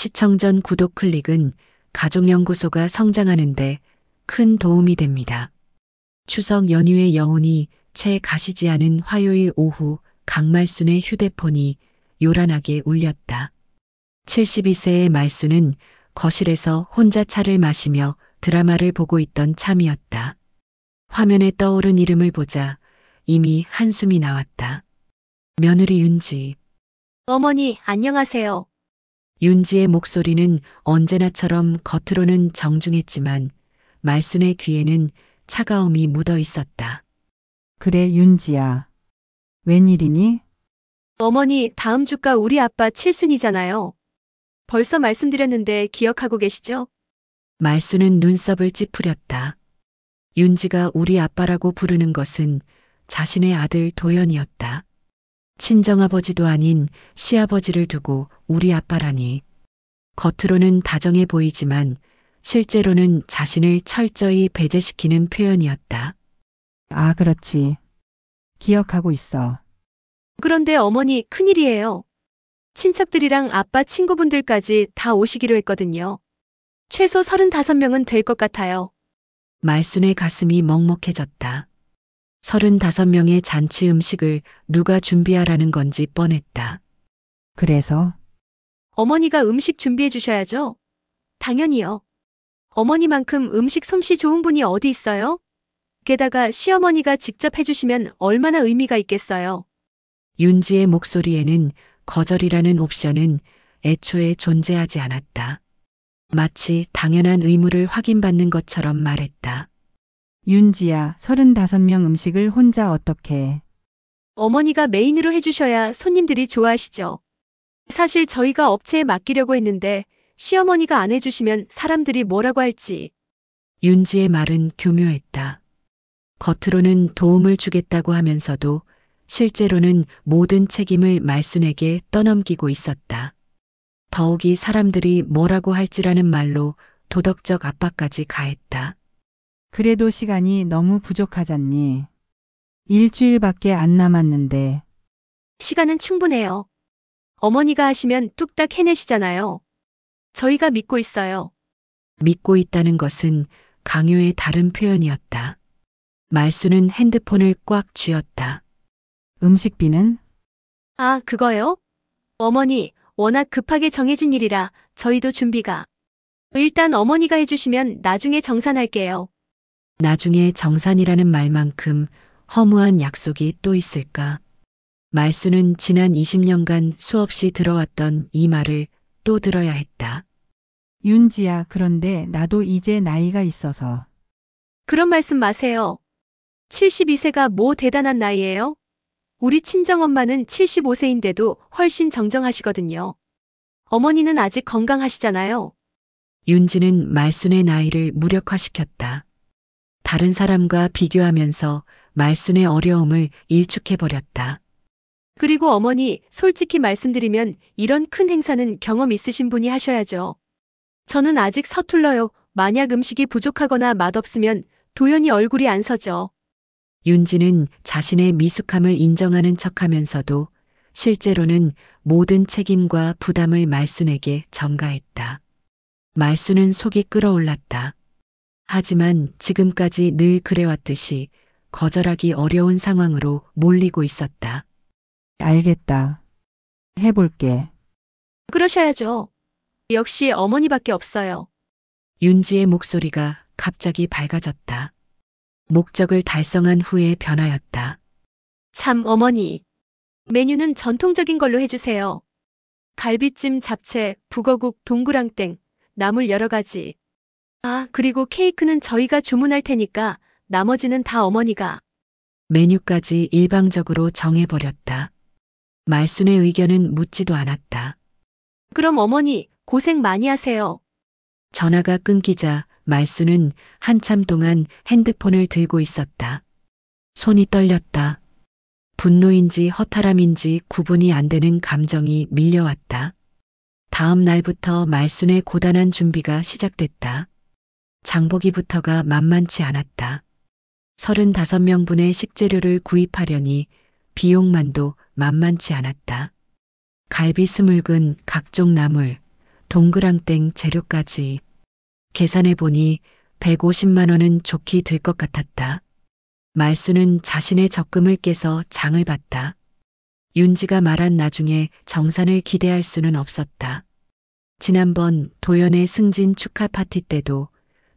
시청 전 구독 클릭은 가족연구소가 성장하는데 큰 도움이 됩니다. 추석 연휴의 여운이 채 가시지 않은 화요일 오후 강말순의 휴대폰이 요란하게 울렸다. 72세의 말순은 거실에서 혼자 차를 마시며 드라마를 보고 있던 참이었다. 화면에 떠오른 이름을 보자 이미 한숨이 나왔다. 며느리 윤지. 어머니, 안녕하세요. 윤지의 목소리는 언제나처럼 겉으로는 정중했지만 말순의 귀에는 차가움이 묻어 있었다. 그래, 윤지야. 웬일이니? 어머니, 다음 주가 우리 아빠 칠순이잖아요. 벌써 말씀드렸는데 기억하고 계시죠? 말순은 눈썹을 찌푸렸다. 윤지가 우리 아빠라고 부르는 것은 자신의 아들 도연이었다. 친정아버지도 아닌 시아버지를 두고 우리 아빠라니. 겉으로는 다정해 보이지만 실제로는 자신을 철저히 배제시키는 표현이었다. 아, 그렇지. 기억하고 있어. 그런데 어머니, 큰일이에요. 친척들이랑 아빠 친구분들까지 다 오시기로 했거든요. 최소 35명은 될 것 같아요. 말순의 가슴이 먹먹해졌다. 35명의 잔치 음식을 누가 준비하라는 건지 뻔했다. 그래서? 어머니가 음식 준비해 주셔야죠. 당연히요. 어머니만큼 음식 솜씨 좋은 분이 어디 있어요? 게다가 시어머니가 직접 해주시면 얼마나 의미가 있겠어요. 윤지의 목소리에는 거절이라는 옵션은 애초에 존재하지 않았다. 마치 당연한 의무를 확인받는 것처럼 말했다. 윤지야, 35명 음식을 혼자 어떻게 해? 어머니가 메인으로 해주셔야 손님들이 좋아하시죠. 사실 저희가 업체에 맡기려고 했는데 시어머니가 안 해주시면 사람들이 뭐라고 할지. 윤지의 말은 교묘했다. 겉으로는 도움을 주겠다고 하면서도 실제로는 모든 책임을 말순에게 떠넘기고 있었다. 더욱이 사람들이 뭐라고 할지라는 말로 도덕적 압박까지 가했다. 그래도 시간이 너무 부족하잖니. 일주일밖에 안 남았는데. 시간은 충분해요. 어머니가 하시면 뚝딱 해내시잖아요. 저희가 믿고 있어요. 믿고 있다는 것은 강요의 다른 표현이었다. 말순은 핸드폰을 꽉 쥐었다. 음식비는? 아, 그거요? 어머니, 워낙 급하게 정해진 일이라 저희도 준비가. 일단 어머니가 해주시면 나중에 정산할게요. 나중에 정산이라는 말만큼 허무한 약속이 또 있을까? 말순은 지난 20년간 수없이 들어왔던 이 말을 또 들어야 했다. 윤지야, 그런데 나도 이제 나이가 있어서. 그런 말씀 마세요. 72세가 뭐 대단한 나이예요? 우리 친정엄마는 75세인데도 훨씬 정정하시거든요. 어머니는 아직 건강하시잖아요. 윤지는 말순의 나이를 무력화시켰다. 다른 사람과 비교하면서 말순의 어려움을 일축해버렸다. 그리고 어머니, 솔직히 말씀드리면 이런 큰 행사는 경험 있으신 분이 하셔야죠. 저는 아직 서툴러요. 만약 음식이 부족하거나 맛없으면 도연이 얼굴이 안 서죠. 윤지는 자신의 미숙함을 인정하는 척하면서도 실제로는 모든 책임과 부담을 말순에게 전가했다. 말순은 속이 끓어올랐다. 하지만 지금까지 늘 그래왔듯이 거절하기 어려운 상황으로 몰리고 있었다. 알겠다. 해볼게. 그러셔야죠. 역시 어머니밖에 없어요. 윤지의 목소리가 갑자기 밝아졌다. 목적을 달성한 후에 변하였다. 참, 어머니. 메뉴는 전통적인 걸로 해주세요. 갈비찜, 잡채, 북어국, 동그랑땡, 나물 여러 가지. 아, 그리고 케이크는 저희가 주문할 테니까 나머지는 다 어머니가. 메뉴까지 일방적으로 정해버렸다. 말순의 의견은 묻지도 않았다. 그럼 어머니, 고생 많이 하세요. 전화가 끊기자 말순은 한참 동안 핸드폰을 들고 있었다. 손이 떨렸다. 분노인지 허탈함인지 구분이 안 되는 감정이 밀려왔다. 다음 날부터 말순의 고단한 준비가 시작됐다. 장보기부터가 만만치 않았다. 35명분의 식재료를 구입하려니 비용만도 만만치 않았다. 갈비 스물근, 각종 나물, 동그랑땡 재료까지. 계산해보니 150만 원은 좋게 들 것 같았다. 말수는 자신의 적금을 깨서 장을 봤다. 윤지가 말한 나중에 정산을 기대할 수는 없었다. 지난번 도연의 승진 축하 파티 때도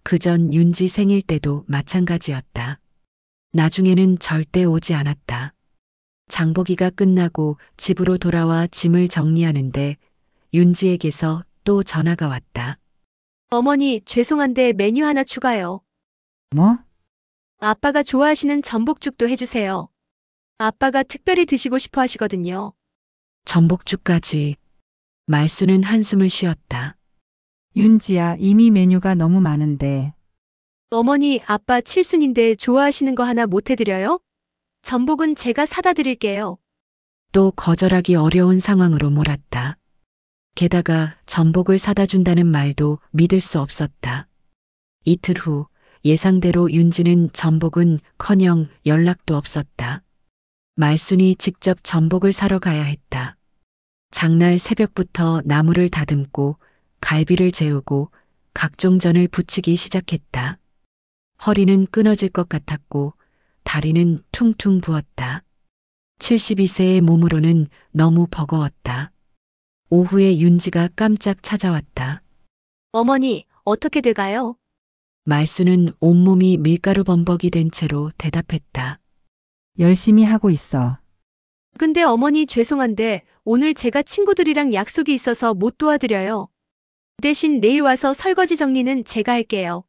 그전 윤지 생일 때도 마찬가지였다. 나중에는 절대 오지 않았다. 장보기가 끝나고 집으로 돌아와 짐을 정리하는데 윤지에게서 또 전화가 왔다. 어머니, 죄송한데 메뉴 하나 추가요. 뭐? 아빠가 좋아하시는 전복죽도 해주세요. 아빠가 특별히 드시고 싶어 하시거든요. 전복죽까지. 말수는 한숨을 쉬었다. 윤지야, 이미 메뉴가 너무 많은데. 어머니, 아빠 칠순인데 좋아하시는 거 하나 못 해드려요? 전복은 제가 사다 드릴게요. 또 거절하기 어려운 상황으로 몰았다. 게다가 전복을 사다 준다는 말도 믿을 수 없었다. 이틀 후 예상대로 윤지는 전복은 커녕 연락도 없었다. 말순이 직접 전복을 사러 가야 했다. 장날 새벽부터 나무를 다듬고 갈비를 재우고 각종 전을 부치기 시작했다. 허리는 끊어질 것 같았고 다리는 퉁퉁 부었다. 72세의 몸으로는 너무 버거웠다. 오후에 윤지가 깜짝 찾아왔다. 어머니, 어떻게 돼가요? 말수는 온몸이 밀가루 범벅이 된 채로 대답했다. 열심히 하고 있어. 근데 어머니 죄송한데 오늘 제가 친구들이랑 약속이 있어서 못 도와드려요. 대신 내일 와서 설거지 정리는 제가 할게요.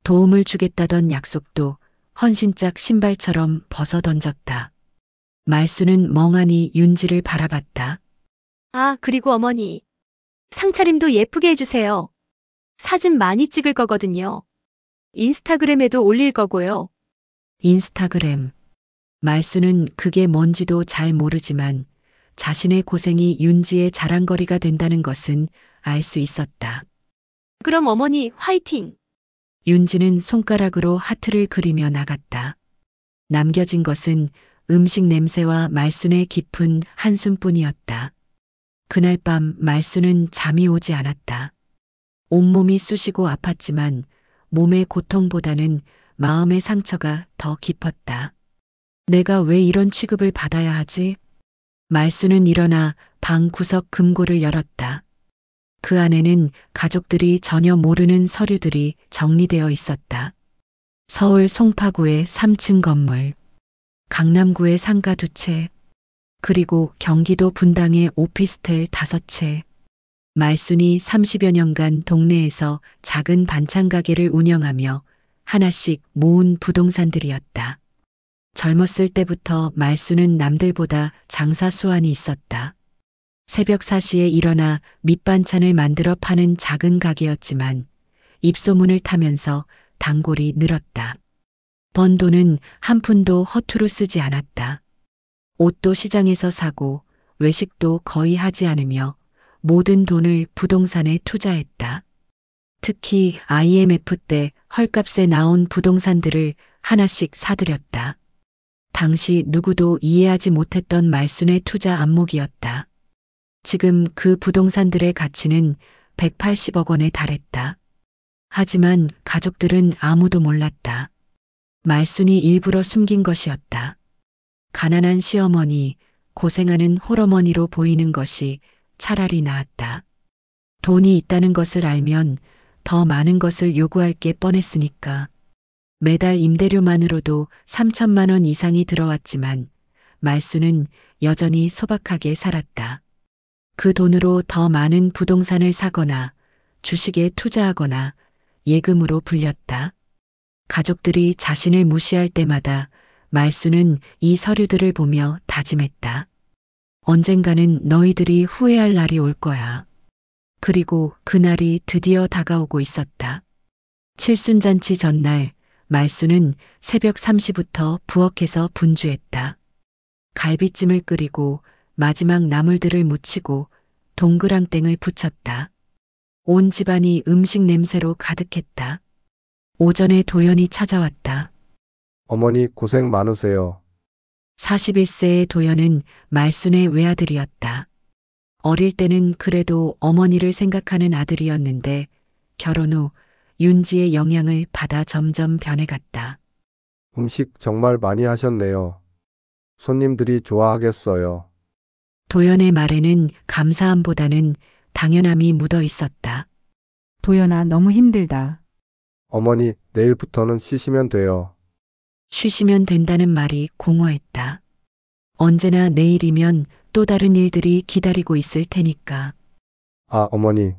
도움을 주겠다던 약속도 헌신짝 신발처럼 벗어 던졌다. 말수는 멍하니 윤지를 바라봤다. 아, 그리고 어머니. 상차림도 예쁘게 해주세요. 사진 많이 찍을 거거든요. 인스타그램에도 올릴 거고요. 인스타그램. 말수는 그게 뭔지도 잘 모르지만 자신의 고생이 윤지의 자랑거리가 된다는 것은 알 수 있었다. 그럼 어머니 화이팅! 윤지는 손가락으로 하트를 그리며 나갔다. 남겨진 것은 음식 냄새와 말순의 깊은 한숨뿐이었다. 그날 밤 말순은 잠이 오지 않았다. 온몸이 쑤시고 아팠지만 몸의 고통보다는 마음의 상처가 더 깊었다. 내가 왜 이런 취급을 받아야 하지? 말수는 일어나 방 구석 금고를 열었다. 그 안에는 가족들이 전혀 모르는 서류들이 정리되어 있었다. 서울 송파구의 3층 건물, 강남구의 상가 2채, 그리고 경기도 분당의 오피스텔 5채. 말순이 30여 년간 동네에서 작은 반찬 가게를 운영하며 하나씩 모은 부동산들이었다. 젊었을 때부터 말수는 남들보다 장사 수완이 있었다. 새벽 4시에 일어나 밑반찬을 만들어 파는 작은 가게였지만 입소문을 타면서 단골이 늘었다. 번 돈은 한 푼도 허투루 쓰지 않았다. 옷도 시장에서 사고 외식도 거의 하지 않으며 모든 돈을 부동산에 투자했다. 특히 IMF 때 헐값에 나온 부동산들을 하나씩 사들였다. 당시 누구도 이해하지 못했던 말순의 투자 안목이었다. 지금 그 부동산들의 가치는 180억 원에 달했다. 하지만 가족들은 아무도 몰랐다. 말순이 일부러 숨긴 것이었다. 가난한 시어머니, 고생하는 홀어머니로 보이는 것이 차라리 나았다. 돈이 있다는 것을 알면 더 많은 것을 요구할 게 뻔했으니까. 매달 임대료만으로도 3천만 원 이상이 들어왔지만 말수는 여전히 소박하게 살았다. 그 돈으로 더 많은 부동산을 사거나 주식에 투자하거나 예금으로 불렸다. 가족들이 자신을 무시할 때마다 말수는 이 서류들을 보며 다짐했다. 언젠가는 너희들이 후회할 날이 올 거야. 그리고 그날이 드디어 다가오고 있었다. 칠순잔치 전날 말수는 새벽 3시부터 부엌에서 분주했다. 갈비찜을 끓이고 마지막 나물들을 무치고 동그랑땡을 부쳤다. 온 집안이 음식 냄새로 가득했다. 오전에 도연이 찾아왔다. 어머니 고생 많으세요. 41세의 도연은 말순의 외아들이었다. 어릴 때는 그래도 어머니를 생각하는 아들이었는데 결혼 후 윤지의 영향을 받아 점점 변해갔다. 음식 정말 많이 하셨네요. 손님들이 좋아하겠어요. 도연의 말에는 감사함보다는 당연함이 묻어 있었다. 도연아, 너무 힘들다. 어머니, 내일부터는 쉬시면 돼요. 쉬시면 된다는 말이 공허했다. 언제나 내일이면 또 다른 일들이 기다리고 있을 테니까. 아, 어머니.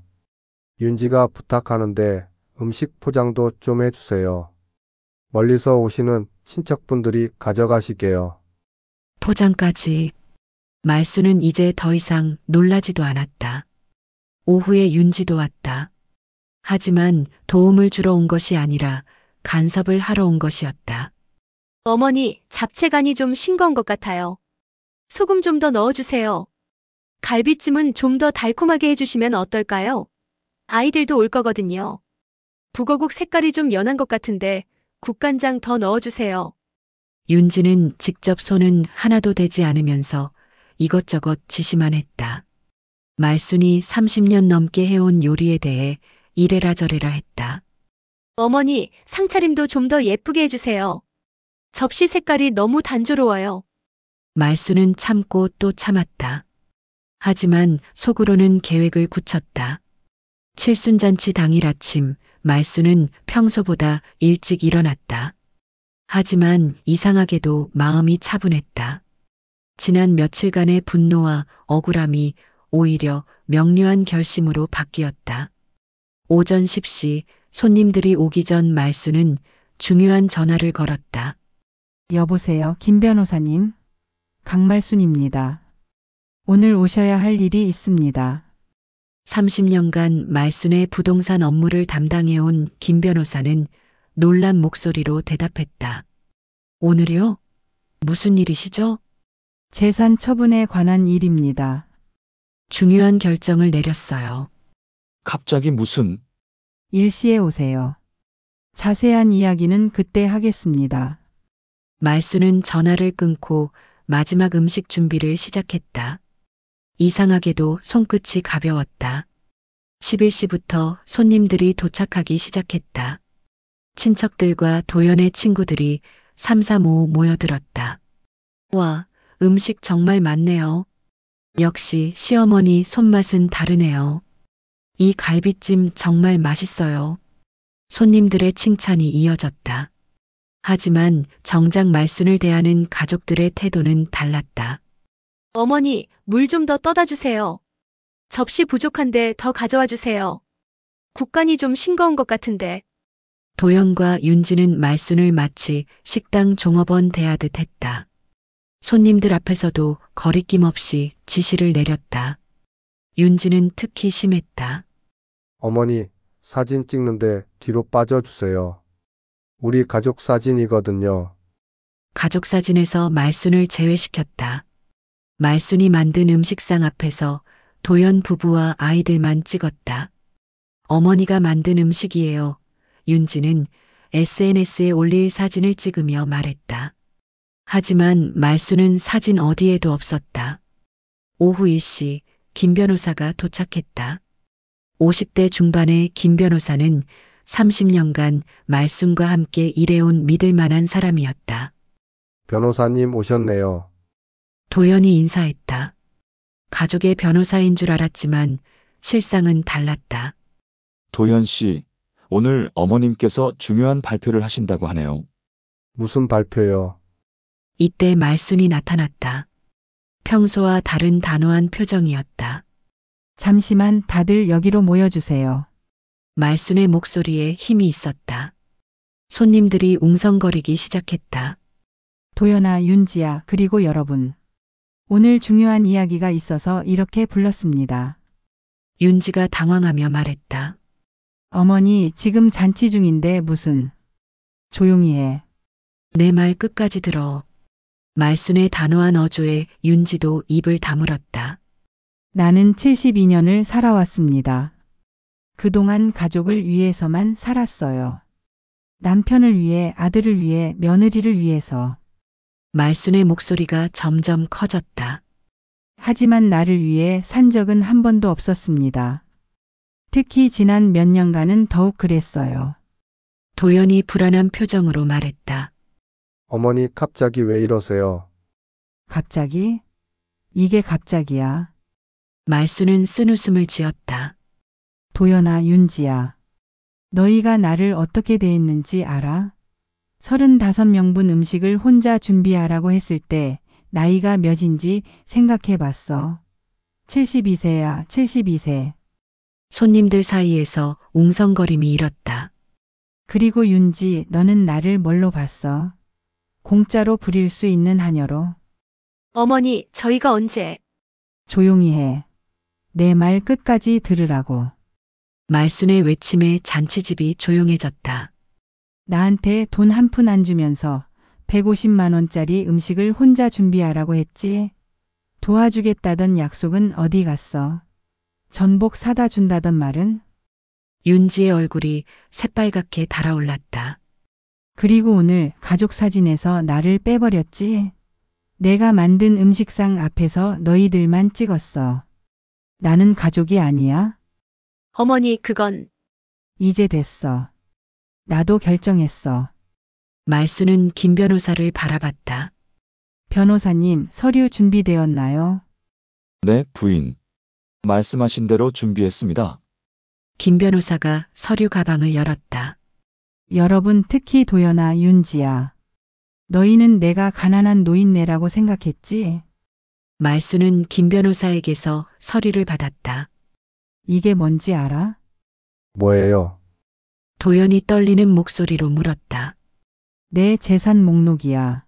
윤지가 부탁하는데 음식 포장도 좀 해주세요. 멀리서 오시는 친척분들이 가져가시게요. 포장까지. 말수는 이제 더 이상 놀라지도 않았다. 오후에 윤지도 왔다. 하지만 도움을 주러 온 것이 아니라 간섭을 하러 온 것이었다. 어머니, 잡채간이 좀 싱거운 것 같아요. 소금 좀 더 넣어주세요. 갈비찜은 좀 더 달콤하게 해주시면 어떨까요? 아이들도 올 거거든요. 북어국 색깔이 좀 연한 것 같은데 국간장 더 넣어주세요. 윤지는 직접 손은 하나도 대지 않으면서 이것저것 지시만 했다. 말순이 30년 넘게 해온 요리에 대해 이래라 저래라 했다. 어머니, 상차림도 좀 더 예쁘게 해주세요. 접시 색깔이 너무 단조로워요. 말수는 참고 또 참았다. 하지만 속으로는 계획을 굳혔다. 칠순잔치 당일 아침 말수는 평소보다 일찍 일어났다. 하지만 이상하게도 마음이 차분했다. 지난 며칠간의 분노와 억울함이 오히려 명료한 결심으로 바뀌었다. 오전 10시 손님들이 오기 전 말수는 중요한 전화를 걸었다. 여보세요, 김 변호사님. 강말순입니다. 오늘 오셔야 할 일이 있습니다. 30년간 말순의 부동산 업무를 담당해온 김 변호사는 놀란 목소리로 대답했다. 오늘이요? 무슨 일이시죠? 재산 처분에 관한 일입니다. 중요한 결정을 내렸어요. 갑자기 무슨 일시에 오세요. 자세한 이야기는 그때 하겠습니다. 말수는 전화를 끊고 마지막 음식 준비를 시작했다. 이상하게도 손끝이 가벼웠다. 11시부터 손님들이 도착하기 시작했다. 친척들과 도연의 친구들이 삼삼오오 모여들었다. 와, 음식 정말 많네요. 역시 시어머니 손맛은 다르네요. 이 갈비찜 정말 맛있어요. 손님들의 칭찬이 이어졌다. 하지만 정작 말순을 대하는 가족들의 태도는 달랐다. 어머니, 물 좀 더 떠다 주세요. 접시 부족한데 더 가져와 주세요. 국간이 좀 싱거운 것 같은데. 도연과 윤지는 말순을 마치 식당 종업원 대하듯 했다. 손님들 앞에서도 거리낌 없이 지시를 내렸다. 윤지는 특히 심했다. 어머니, 사진 찍는데 뒤로 빠져주세요. 우리 가족 사진이거든요. 가족 사진에서 말순을 제외시켰다. 말순이 만든 음식상 앞에서 도연 부부와 아이들만 찍었다. 어머니가 만든 음식이에요. 윤지는 SNS에 올릴 사진을 찍으며 말했다. 하지만 말순은 사진 어디에도 없었다. 오후 1시 김 변호사가 도착했다. 50대 중반의 김 변호사는 30년간 말순과 함께 일해온 믿을 만한 사람이었다. 변호사님 오셨네요. 도연이 인사했다. 가족의 변호사인 줄 알았지만 실상은 달랐다. 도현 씨, 오늘 어머님께서 중요한 발표를 하신다고 하네요. 무슨 발표요? 이때 말순이 나타났다. 평소와 다른 단호한 표정이었다. 잠시만 다들 여기로 모여주세요. 말순의 목소리에 힘이 있었다. 손님들이 웅성거리기 시작했다. 도연아, 윤지야, 그리고 여러분. 오늘 중요한 이야기가 있어서 이렇게 불렀습니다. 윤지가 당황하며 말했다. 어머니, 지금 잔치 중인데 무슨. 조용히 해. 내 말 끝까지 들어. 말순의 단호한 어조에 윤지도 입을 다물었다. 나는 72년을 살아왔습니다. 그동안 가족을 위해서만 살았어요. 남편을 위해, 아들을 위해, 며느리를 위해서. 말순의 목소리가 점점 커졌다. 하지만 나를 위해 산 적은 한 번도 없었습니다. 특히 지난 몇 년간은 더욱 그랬어요. 도연이 불안한 표정으로 말했다. 어머니 갑자기 왜 이러세요? 갑자기? 이게 갑자기야. 말수는 쓴웃음을 지었다. 도연아, 윤지야. 너희가 나를 어떻게 대했는지 알아? 35명분 음식을 혼자 준비하라고 했을 때 나이가 몇인지 생각해 봤어. 72세야, 72세. 손님들 사이에서 웅성거림이 일었다. 그리고 윤지, 너는 나를 뭘로 봤어? 공짜로 부릴 수 있는 하녀로. 어머니, 저희가 언제? 조용히 해. 내 말 끝까지 들으라고. 말순의 외침에 잔치집이 조용해졌다. 나한테 돈 한 푼 안 주면서 150만 원짜리 음식을 혼자 준비하라고 했지. 도와주겠다던 약속은 어디 갔어? 전복 사다 준다던 말은? 윤지의 얼굴이 새빨갛게 달아올랐다. 그리고 오늘 가족 사진에서 나를 빼버렸지. 내가 만든 음식상 앞에서 너희들만 찍었어. 나는 가족이 아니야? 어머니, 그건 이제 됐어. 나도 결정했어. 말수는 김 변호사를 바라봤다. 변호사님, 서류 준비되었나요? 네, 부인. 말씀하신 대로 준비했습니다. 김 변호사가 서류 가방을 열었다. 여러분, 특히 도연아, 윤지야. 너희는 내가 가난한 노인네라고 생각했지? 말수는 김 변호사에게서 서류를 받았다. 이게 뭔지 알아? 뭐예요? 도연이 떨리는 목소리로 물었다. 내 재산 목록이야.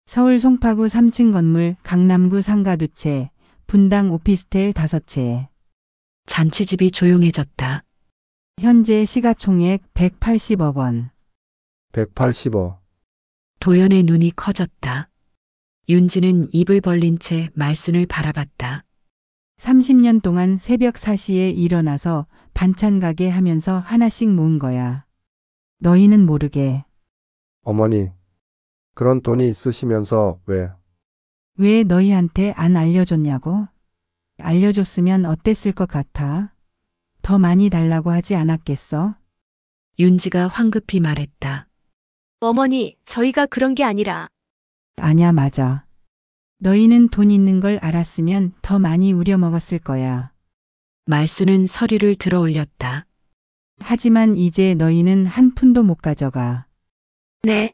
서울 송파구 3층 건물, 강남구 상가 2채, 분당 오피스텔 5채. 잔치집이 조용해졌다. 현재 시가총액 180억 원. 180억. 도연의 눈이 커졌다. 윤지는 입을 벌린 채 말순을 바라봤다. 30년 동안 새벽 4시에 일어나서 반찬 가게 하면서 하나씩 모은 거야. 너희는 모르게. 어머니, 그런 돈이 있으시면서 왜 너희한테 안 알려줬냐고? 알려줬으면 어땠을 것 같아? 더 많이 달라고 하지 않았겠어? 윤지가 황급히 말했다. 어머니, 저희가 그런 게 아니라 아냐, 맞아. 너희는 돈 있는 걸 알았으면 더 많이 우려먹었을 거야. 말수는 서류를 들어 올렸다. 하지만 이제 너희는 한 푼도 못 가져가. 네,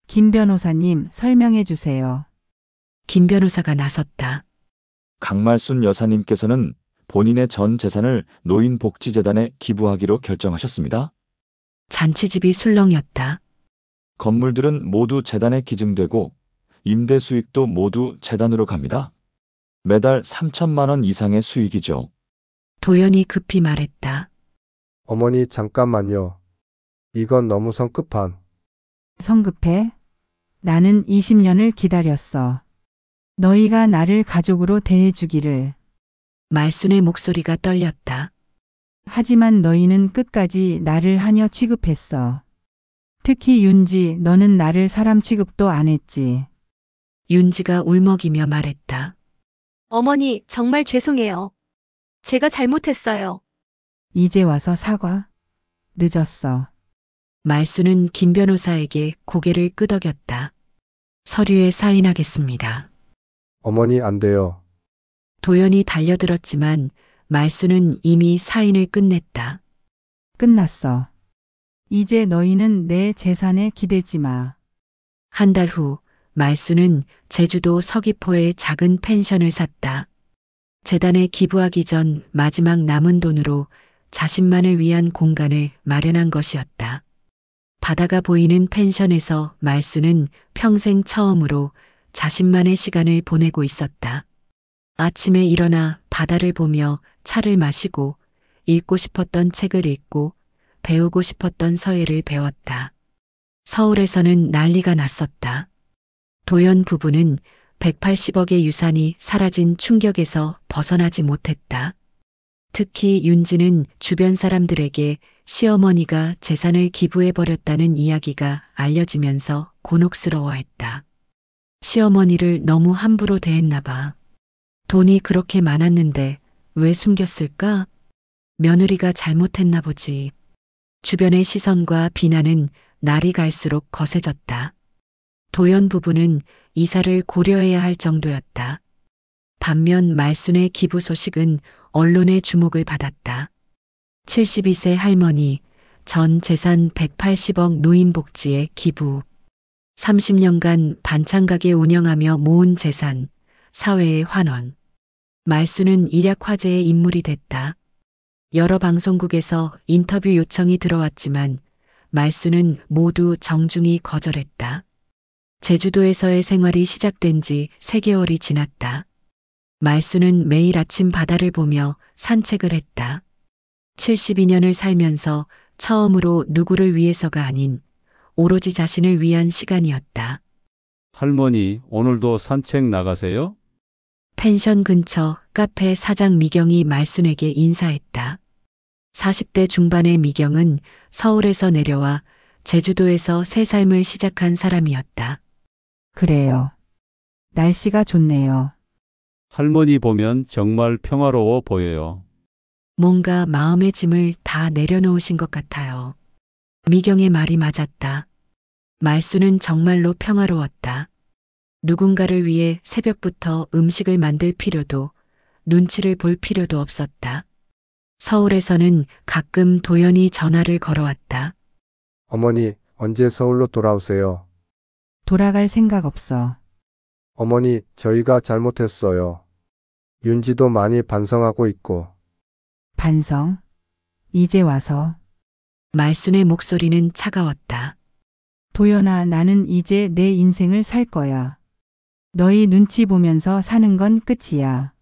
김 변호사님, 설명해 주세요. 김 변호사가 나섰다. 강말순 여사님께서는 본인의 전 재산을 노인복지재단에 기부하기로 결정하셨습니다. 잔치집이 술렁였다. 건물들은 모두 재단에 기증되고 임대 수익도 모두 재단으로 갑니다. 매달 3천만 원 이상의 수익이죠. 도연이 급히 말했다. 어머니 잠깐만요. 이건 너무 성급한. 성급해? 나는 20년을 기다렸어. 너희가 나를 가족으로 대해주기를. 말순의 목소리가 떨렸다. 하지만 너희는 끝까지 나를 하녀 취급했어. 특히 윤지, 너는 나를 사람 취급도 안 했지. 윤지가 울먹이며 말했다. 어머니, 정말 죄송해요. 제가 잘못했어요. 이제 와서 사과? 늦었어. 말수는 김 변호사에게 고개를 끄덕였다. 서류에 사인하겠습니다. 어머니 안 돼요. 도연이 달려들었지만 말수는 이미 사인을 끝냈다. 끝났어. 이제 너희는 내 재산에 기대지 마. 한 달 후 말수는 제주도 서귀포에 작은 펜션을 샀다. 재단에 기부하기 전 마지막 남은 돈으로 자신만을 위한 공간을 마련한 것이었다. 바다가 보이는 펜션에서 말수는 평생 처음으로 자신만의 시간을 보내고 있었다. 아침에 일어나 바다를 보며 차를 마시고 읽고 싶었던 책을 읽고 배우고 싶었던 서예를 배웠다. 서울에서는 난리가 났었다. 도연 부부는 180억의 유산이 사라진 충격에서 벗어나지 못했다. 특히 윤지는 주변 사람들에게 시어머니가 재산을 기부해버렸다는 이야기가 알려지면서 곤혹스러워했다. 시어머니를 너무 함부로 대했나 봐. 돈이 그렇게 많았는데 왜 숨겼을까? 며느리가 잘못했나 보지. 주변의 시선과 비난은 날이 갈수록 거세졌다. 도연 부부는 이사를 고려해야 할 정도였다. 반면 말순의 기부 소식은 언론의 주목을 받았다. 72세 할머니, 전 재산 180억 노인복지에 기부. 30년간 반찬가게 운영하며 모은 재산, 사회의 환원. 말순은 일약 화제의 인물이 됐다. 여러 방송국에서 인터뷰 요청이 들어왔지만 말순은 모두 정중히 거절했다. 제주도에서의 생활이 시작된 지 3개월이 지났다. 말순은 매일 아침 바다를 보며 산책을 했다. 72년을 살면서 처음으로 누구를 위해서가 아닌 오로지 자신을 위한 시간이었다. 할머니, 오늘도 산책 나가세요? 펜션 근처 카페 사장 미경이 말순에게 인사했다. 40대 중반의 미경은 서울에서 내려와 제주도에서 새 삶을 시작한 사람이었다. 그래요. 날씨가 좋네요. 할머니 보면 정말 평화로워 보여요. 뭔가 마음의 짐을 다 내려놓으신 것 같아요. 미경의 말이 맞았다. 말순은 정말로 평화로웠다. 누군가를 위해 새벽부터 음식을 만들 필요도 눈치를 볼 필요도 없었다. 서울에서는 가끔 도연이 전화를 걸어왔다. 어머니, 언제 서울로 돌아오세요? 돌아갈 생각 없어. 어머니, 저희가 잘못했어요. 윤지도 많이 반성하고 있고. 반성. 이제 와서. 말순의 목소리는 차가웠다. 도연아, 나는 이제 내 인생을 살 거야. 너희 눈치 보면서 사는 건 끝이야.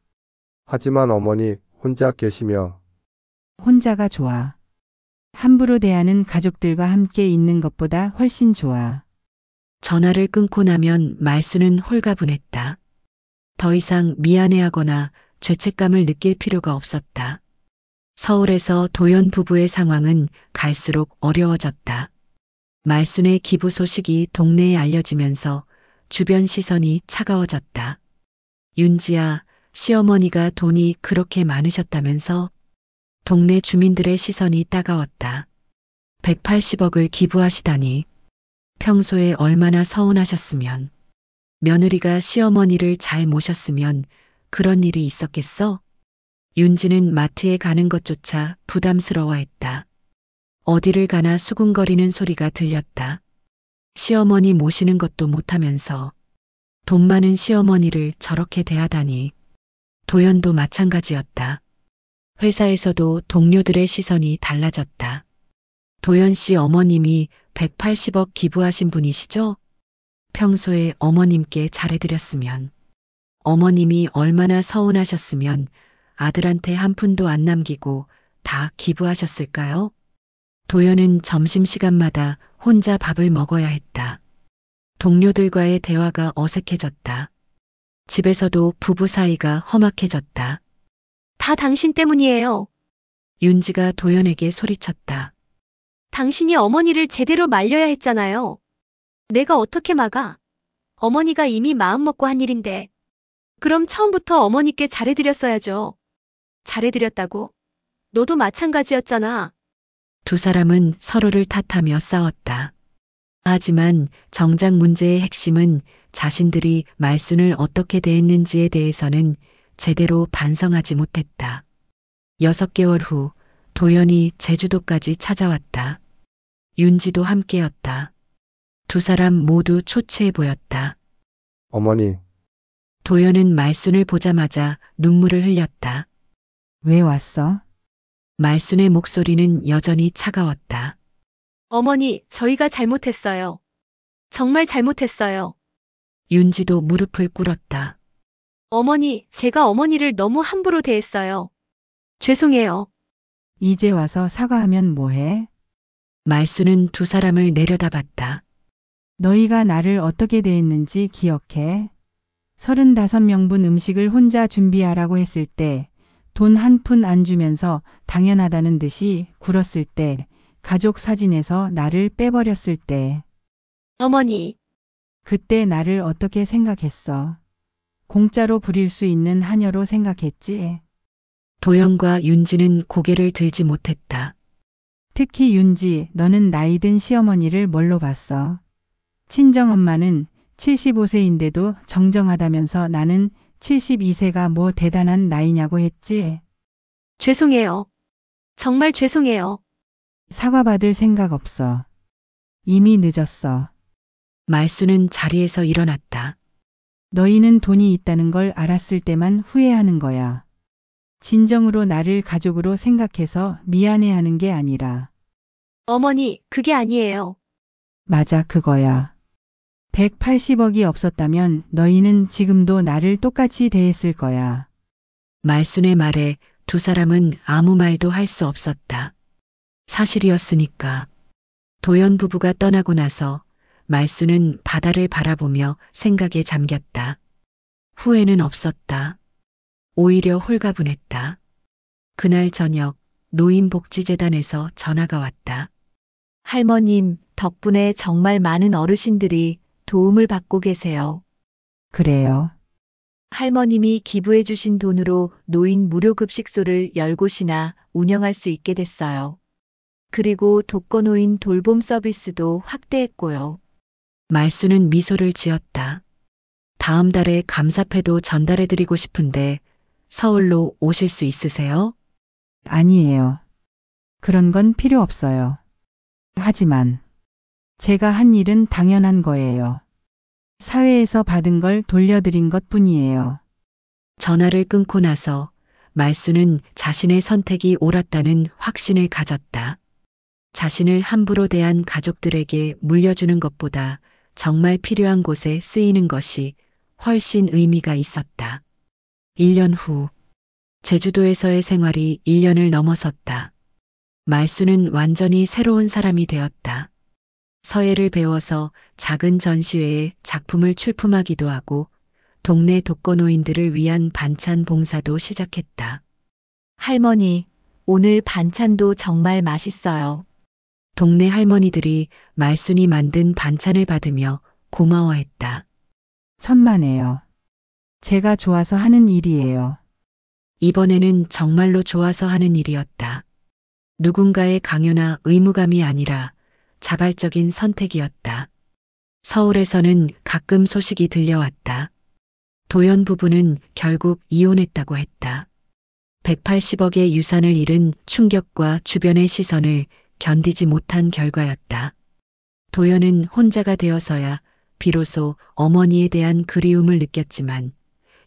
하지만 어머니, 혼자 계시며 혼자가 좋아. 함부로 대하는 가족들과 함께 있는 것보다 훨씬 좋아. 전화를 끊고 나면 말순은 홀가분했다. 더 이상 미안해하거나 죄책감을 느낄 필요가 없었다. 서울에서 도연 부부의 상황은 갈수록 어려워졌다. 말순의 기부 소식이 동네에 알려지면서 주변 시선이 차가워졌다. 윤지야, 시어머니가 돈이 그렇게 많으셨다면서? 동네 주민들의 시선이 따가웠다. 180억을 기부하시다니. 평소에 얼마나 서운하셨으면. 며느리가 시어머니를 잘 모셨으면 그런 일이 있었겠어? 윤지는 마트에 가는 것조차 부담스러워했다. 어디를 가나 수군거리는 소리가 들렸다. 시어머니 모시는 것도 못하면서 돈 많은 시어머니를 저렇게 대하다니. 도연도 마찬가지였다. 회사에서도 동료들의 시선이 달라졌다. 도연 씨 어머님이 180억 기부하신 분이시죠? 평소에 어머님께 잘해드렸으면. 어머님이 얼마나 서운하셨으면 아들한테 한 푼도 안 남기고 다 기부하셨을까요? 도연은 점심시간마다 혼자 밥을 먹어야 했다. 동료들과의 대화가 어색해졌다. 집에서도 부부 사이가 험악해졌다. 다 당신 때문이에요. 윤지가 도연에게 소리쳤다. 당신이 어머니를 제대로 말려야 했잖아요. 내가 어떻게 막아? 어머니가 이미 마음먹고 한 일인데. 그럼 처음부터 어머니께 잘해드렸어야죠. 잘해드렸다고? 너도 마찬가지였잖아. 두 사람은 서로를 탓하며 싸웠다. 하지만 정작 문제의 핵심은 자신들이 말순을 어떻게 대했는지에 대해서는 제대로 반성하지 못했다. 6개월 후 도연이 제주도까지 찾아왔다. 윤지도 함께였다. 두 사람 모두 초췌해 보였다. 어머니, 도연은 말순을 보자마자 눈물을 흘렸다. 왜 왔어? 말순의 목소리는 여전히 차가웠다. 어머니, 저희가 잘못했어요. 정말 잘못했어요. 윤지도 무릎을 꿇었다. 어머니, 제가 어머니를 너무 함부로 대했어요. 죄송해요. 이제 와서 사과하면 뭐해? 말순은 두 사람을 내려다봤다. 너희가 나를 어떻게 대했는지 기억해? 35명분 음식을 혼자 준비하라고 했을 때, 돈 한 푼 안 주면서 당연하다는 듯이 굴었을 때, 가족 사진에서 나를 빼버렸을 때, 어머니, 그때 나를 어떻게 생각했어? 공짜로 부릴 수 있는 하녀로 생각했지. 도연과 윤지는 고개를 들지 못했다. 특히 윤지, 너는 나이든 시어머니를 뭘로 봤어? 친정엄마는 75세인데도 정정하다면서 나는 72세가 뭐 대단한 나이냐고 했지. 죄송해요. 정말 죄송해요. 사과받을 생각 없어. 이미 늦었어. 말수는 자리에서 일어났다. 너희는 돈이 있다는 걸 알았을 때만 후회하는 거야. 진정으로 나를 가족으로 생각해서 미안해하는 게 아니라. 어머니, 그게 아니에요. 맞아, 그거야. 180억이 없었다면 너희는 지금도 나를 똑같이 대했을 거야. 말순의 말에 두 사람은 아무 말도 할 수 없었다. 사실이었으니까. 도연 부부가 떠나고 나서 말수는 바다를 바라보며 생각에 잠겼다. 후회는 없었다. 오히려 홀가분했다. 그날 저녁 노인복지재단에서 전화가 왔다. 할머님, 덕분에 정말 많은 어르신들이 도움을 받고 계세요. 그래요. 할머님이 기부해 주신 돈으로 노인 무료급식소를 10곳이나 운영할 수 있게 됐어요. 그리고 독거노인 돌봄 서비스도 확대했고요. 말수는 미소를 지었다. 다음 달에 감사패도 전달해드리고 싶은데 서울로 오실 수 있으세요? 아니에요. 그런 건 필요 없어요. 하지만 제가 한 일은 당연한 거예요. 사회에서 받은 걸 돌려드린 것 뿐이에요. 전화를 끊고 나서 말수는 자신의 선택이 옳았다는 확신을 가졌다. 자신을 함부로 대한 가족들에게 물려주는 것보다 정말 필요한 곳에 쓰이는 것이 훨씬 의미가 있었다. 1년 후, 제주도에서의 생활이 1년을 넘어섰다. 말수는 완전히 새로운 사람이 되었다. 서예를 배워서 작은 전시회에 작품을 출품하기도 하고 동네 독거노인들을 위한 반찬 봉사도 시작했다. 할머니, 오늘 반찬도 정말 맛있어요. 동네 할머니들이 말순이 만든 반찬을 받으며 고마워했다. 천만에요. 제가 좋아서 하는 일이에요. 이번에는 정말로 좋아서 하는 일이었다. 누군가의 강요나 의무감이 아니라 자발적인 선택이었다. 서울에서는 가끔 소식이 들려왔다. 도연 부부는 결국 이혼했다고 했다. 180억의 유산을 잃은 충격과 주변의 시선을 견디지 못한 결과였다. 도연은 혼자가 되어서야 비로소 어머니에 대한 그리움을 느꼈지만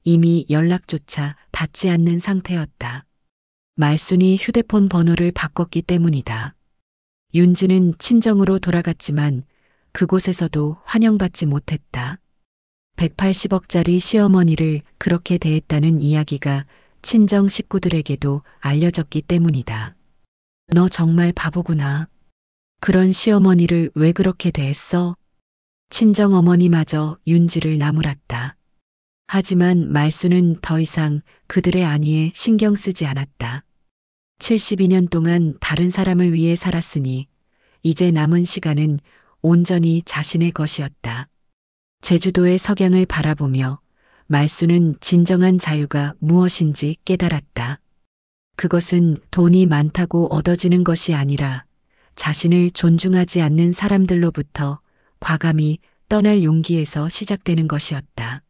이미 연락조차 닿지 않는 상태였다. 말순이 휴대폰 번호를 바꿨기 때문이다. 윤지는 친정으로 돌아갔지만 그곳에서도 환영받지 못했다. 180억짜리 시어머니를 그렇게 대했다는 이야기가 친정 식구들에게도 알려졌기 때문이다. 너 정말 바보구나. 그런 시어머니를 왜 그렇게 대했어? 친정 어머니마저 윤지를 나무랐다. 하지만 말수는 더 이상 그들의 안위에 신경 쓰지 않았다. 72년 동안 다른 사람을 위해 살았으니 이제 남은 시간은 온전히 자신의 것이었다. 제주도의 석양을 바라보며 말수는 진정한 자유가 무엇인지 깨달았다. 그것은 돈이 많다고 얻어지는 것이 아니라 자신을 존중하지 않는 사람들로부터 과감히 떠날 용기에서 시작되는 것이었다.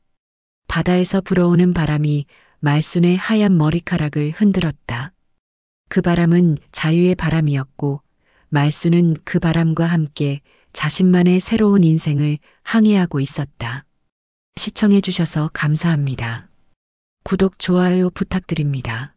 바다에서 불어오는 바람이 말순의 하얀 머리카락을 흔들었다. 그 바람은 자유의 바람이었고 말순은 그 바람과 함께 자신만의 새로운 인생을 항해하고 있었다. 시청해 주셔서 감사합니다. 구독, 좋아요 부탁드립니다.